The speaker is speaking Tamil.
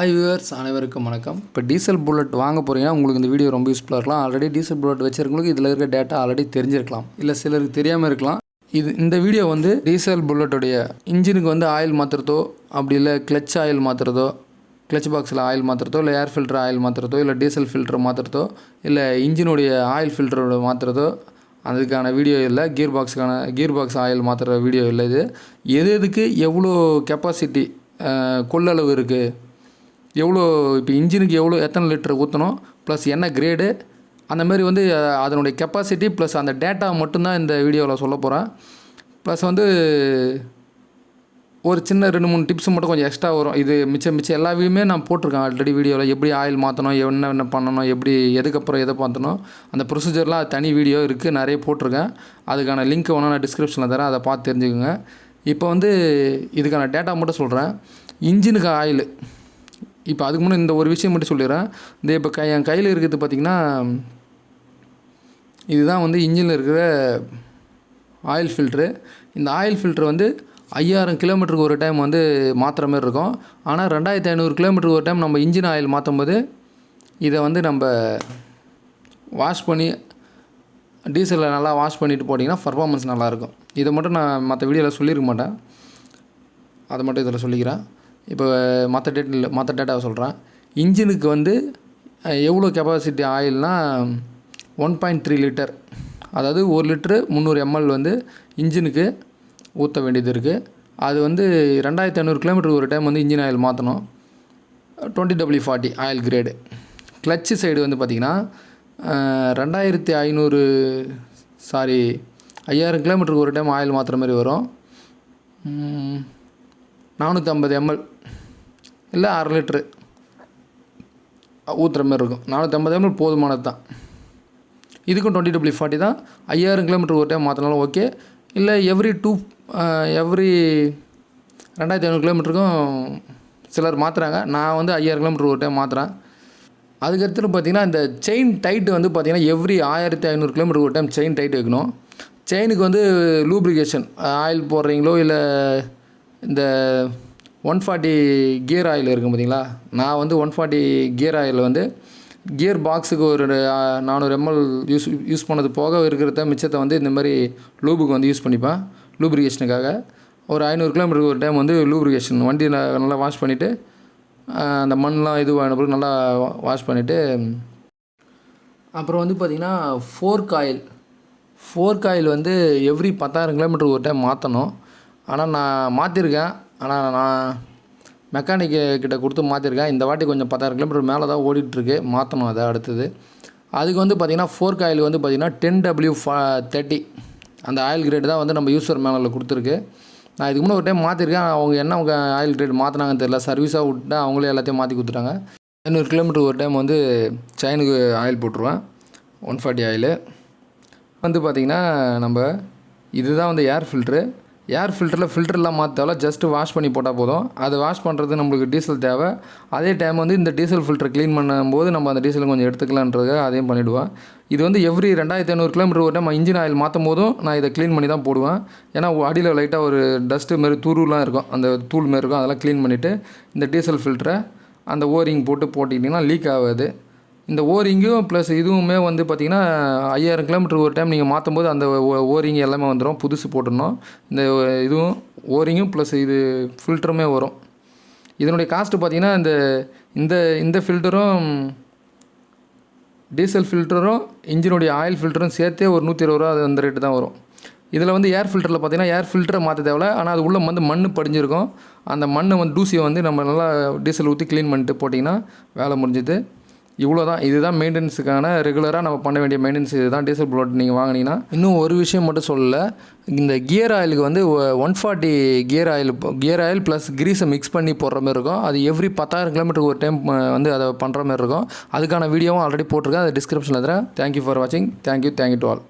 ஹாய் வியூவர்ஸ், அனைவருக்கும் வணக்கம். இப்போ டீசல் புல்லட் வாங்க போகிறீங்கன்னா உங்களுக்கு இந்த வீடியோ ரொம்ப யூஸ்ஃபுல்லாக இருக்கலாம். ஆல்ரெடி டீசல் புல்லட் வச்சுருக்கவங்களுக்கு இதில் இருக்க டேட்டா ஆல்ரெடி தெரிஞ்சிருக்கலாம், இல்லை சிலருக்கு தெரியாமல் இருக்கலாம். இந்த வீடியோ வந்து டீசல் புல்லட்டுடைய இன்ஜினுக்கு வந்து ஆயில் மாற்றுறதோ, அப்படி இல்லை கிளச் ஆயில் மாற்றுறதோ, கிளச் பாக்ஸில் ஆயில் மாற்றுறதோ, இல்லை ஏர் ஃபில்டர் ஆயில் மாற்றுறதோ, இல்லை டீசல் ஃபில்டர் மாற்றுறதோ, இல்லை இன்ஜினுடைய ஆயில் ஃபில்டரோட மாற்றுறதோ, அதுக்கான வீடியோ இல்லை. கியர் பாக்ஸ் ஆயில் மாற்றுற வீடியோ இல்லை. இது எதுக்கு எவ்வளோ கெப்பாசிட்டி கொள்ளளவு இருக்குது, எவ்வளோ இப்போ இன்ஜினுக்கு எத்தனை லிட்டர் ஊற்றணும், ப்ளஸ் என்ன கிரேடு, அந்த மாதிரி வந்து அதனுடைய கெப்பாசிட்டி ப்ளஸ் அந்த டேட்டா மட்டும்தான் இந்த வீடியோவில் சொல்ல போகிறேன். ப்ளஸ் வந்து ஒரு சின்ன 2-3 டிப்ஸ் மட்டும் கொஞ்சம் எக்ஸ்ட்ரா வரும். இது மிச்சம் எல்லா வீடியோமே நான் போட்டிருக்கேன் ஆல்ரெடி. வீடியோவில் எப்படி ஆயில் மாற்றணும், என்ன பண்ணணும், எப்படி எதுக்கப்புறம் எதை மாற்றணும், அந்த ப்ரொசீஜர்லாம் தனி வீடியோ இருக்குது, நிறைய போட்டிருக்கேன். அதுக்கான லிங்க் வேணால் நான் டிஸ்கிரிப்ஷனில் தரேன், அதை பார்த்து தெரிஞ்சுக்கோங்க. இப்போ வந்து இதுக்கான டேட்டா மட்டும் சொல்கிறேன். இன்ஜினுக்கு ஆயில், இப்போ அதுக்கு முன்னே இந்த ஒரு விஷயம் மட்டும் சொல்லிடுறேன். இந்த இப்போ என் கையில் இருக்கிறது பார்த்திங்கன்னா, இதுதான் வந்து இன்ஜினில் இருக்கிற ஆயில் ஃபில்ட்ரு. இந்த ஆயில் ஃபில்ட்ரு வந்து 5000 கிலோமீட்டருக்கு ஒரு டைம் வந்து மாற்றுற மாதிரி இருக்கும். ஆனால் 2500 கிலோமீட்டருக்கு ஒரு டைம் நம்ம இன்ஜின் ஆயில் மாற்றும் போது இதை வந்து நம்ம வாஷ் பண்ணி டீசலில் நல்லா வாஷ் பண்ணிவிட்டு போட்டிங்கன்னா பர்ஃபார்மன்ஸ் நல்லாயிருக்கும். இதை மட்டும் நான் மற்ற வீடியோவில் சொல்லியிருக்க மாட்டேன், அதை மட்டும் இதில் சொல்லிக்கிறேன். இப்போ மற்ற டேட்டாவை சொல்கிறேன். இன்ஜினுக்கு வந்து எவ்வளோ கெப்பாசிட்டி ஆயில்னால் 1.3 லிட்டர், அதாவது 1 லிட்ரு 300 ml வந்து இன்ஜினுக்கு ஊற்ற வேண்டியது இருக்குது. அது வந்து 2500 கிலோமீட்டருக்கு ஒரு டைம் வந்து இன்ஜின் ஆயில் மாற்றணும். 20W40 oil grade. Clutch side வந்து பார்த்திங்கன்னா 5000 கிலோமீட்டருக்கு ஒரு டைம் ஆயில் மாற்றுற மாதிரி வரும். 450 ml இல்லை 1/2 லிட்ரு ஊற்றுற மாதிரி இருக்கும். 450 ml போதுமானது தான். இதுக்கும் 20W40 தான். 5000 கிலோமீட்டர் ஒரு டைம் மாற்றினாலும் ஓகே. இல்லை எவ்ரி 2500 கிலோமீட்டருக்கும் சிலர் மாற்றுறாங்க. நான் வந்து 5000 கிலோமீட்டர் ஒரு டைம் மாற்றுறேன். அதுக்கடுத்து பார்த்திங்கன்னா இந்த செயின் டைட்டு வந்து பார்த்திங்கன்னா எவ்ரி 1500 கிலோமீட்டர் ஒரு டைம் செயின் டைட் வைக்கணும். செயினுக்கு வந்து லூப்ரிகேஷன் ஆயில் போடுறீங்களோ, இல்லை இந்த 140 கியர் ஆயில் இருக்கும் பார்த்திங்களா, நான் வந்து 140 கியர் ஆயில் வந்து கியர் பாக்ஸுக்கு ஒரு 400 ml யூஸ் பண்ணது போக இருக்கிறத மிச்சத்தை வந்து இந்த மாதிரி லூபுக்கு வந்து யூஸ் பண்ணிப்பேன். லூப்ரிகேஷனுக்காக ஒரு 500 கிலோமீட்டருக்கு ஒரு டைம் வந்து லூப்ரிகேஷன் வண்டி நல்லா வாஷ் பண்ணிவிட்டு, அந்த மண்ணெலாம் இதுவான பிறகு நல்லா வாஷ் பண்ணிவிட்டு, அப்புறம் வந்து பார்த்திங்கன்னா ஃபோர்க் ஆயில் வந்து எவ்ரி 10,000 கிலோமீட்டருக்கு ஒரு டைம் மாற்றணும். ஆனால் நான் மாற்றிருக்கேன். ஆனால் நான் மெக்கானிக்கிட்ட கொடுத்து மாற்றிருக்கேன். இந்த வாட்டி கொஞ்சம் 10,000 கிலோமீட்டர் மேலே தான் ஓடிட்டுருக்கு, மாற்றணும். அதை அடுத்தது அதுக்கு வந்து பார்த்திங்கன்னா ஃபோர்க் ஆயில் வந்து பார்த்திங்கன்னா 10W30 அந்த ஆயில் கிரேடு தான் வந்து நம்ம யூசர் மேனில் கொடுத்துருக்கு. நான் இதுக்கு முன்னே ஒரு டைம் மாற்றிருக்கேன். அவங்க ஆயில் கிரேட் மாற்றினாங்கன்னு தெரியல, சர்வீஸாக விட்டு அவங்களே எல்லாத்தையும் மாற்றி கொடுத்துட்டாங்க. 500 கிலோமீட்டர் ஒரு டைம் வந்து செயினுக்கு ஆயில் போட்டுருவேன். 140 ஆயில் வந்து பார்த்திங்கன்னா நம்ம இதுதான் வந்து ஏர் ஃபில்டரில் ஃபில்டர்லாம் மாற்றால ஜஸ்ட்டு வாஷ் பண்ணி போட்டால் போதும். அது வாஷ் பண்ணுறது நம்மளுக்கு டீசல் தேவை. அதே டைம் வந்து இந்த டீசல் ஃபில்டர் க்ளீன் பண்ணும்போது நம்ம அந்த டீசல் கொஞ்சம் எடுத்துக்கலான்றதுக்காக அதையும் பண்ணிவிடுவேன். இது வந்து எவ்ரி 2500 கிலோமீட்டர் ஒரு டைம் இன்ஜின் ஆயில் மாற்றும் போதும் நான் இதை க்ளீன் பண்ணி தான் போடுவேன். ஏன்னா அடியில் லைட்டாக ஒரு டஸ்ட்டு மாரி துருலாம் இருக்கும், அந்த தூள் மாரி இருக்கும். அதெல்லாம் க்ளீன் பண்ணிவிட்டு இந்த டீசல் ஃபில்டரை அந்த ஓரிங் போட்டிங்கன்னா லீக் ஆகாது. இந்த ஓரிங்கும் ப்ளஸ் இதுவுமே வந்து பார்த்திங்கன்னா 5000 கிலோமீட்டர் ஒரு டைம் நீங்கள் மாற்றும் போது அந்த ஓரிங் எல்லாமே வந்துடும், புதுசு போட்டுடணும். இந்த இதுவும் ஓரிங்கும் ப்ளஸ் இது ஃபில்டருமே வரும். இதனுடைய காஸ்ட்டு பார்த்திங்கன்னா இந்த ஃபில்டரும் டீசல் ஃபில்டரும் இன்ஜினுடைய ஆயில் ஃபில்டரும் சேர்த்தே ஒரு 120 ரூபா அந்த ரேட்டு தான் வரும். இதில் வந்து ஏர் ஃபில்டரில் பார்த்திங்கன்னா ஏர் ஃபில்டரை மாற்ற தேவையில்ல. ஆனால் அது உள்ளே வந்து மண் படிஞ்சிருக்கும். அந்த மண்ணை வந்து தூசியை வந்து நம்ம நல்லா டீசல் ஊற்றி க்ளீன் பண்ணிட்டு போட்டிங்கன்னா வேலை முடிஞ்சுது. இவ்வளோ தான். இதுதான் மெயின்டெனன்ஸுக்கான ரெகுலராக நம்ம பண்ண வேண்டிய மெயின்டெனன்ஸ். இதுதான் டீசல் புல்லட் நீங்கள் வாங்கினீங்கன்னா. இன்னும் ஒரு விஷயம் மட்டும் சொல்லலை. இந்த கியர் ஆயிலுக்கு வந்து 140 கியர் ஆயில் ப்ளஸ் கிரீஸை மிக்ஸ் பண்ணி போடுற மாதிரி இருக்கும். அது எவ்ரி 10,000 கிலோமீட்டருக்கு ஒரு டைம் வந்து அதை பண்ணுற மாதிரி இருக்கும். அதுக்கான வீடியோவும் ஆல்ரெடி போட்டிருக்கேன், அதை டிஸ்கிரிப்ஷனில் தரேன். தேங்க்யூ ஃபார் வாட்சிங். Thank you to all.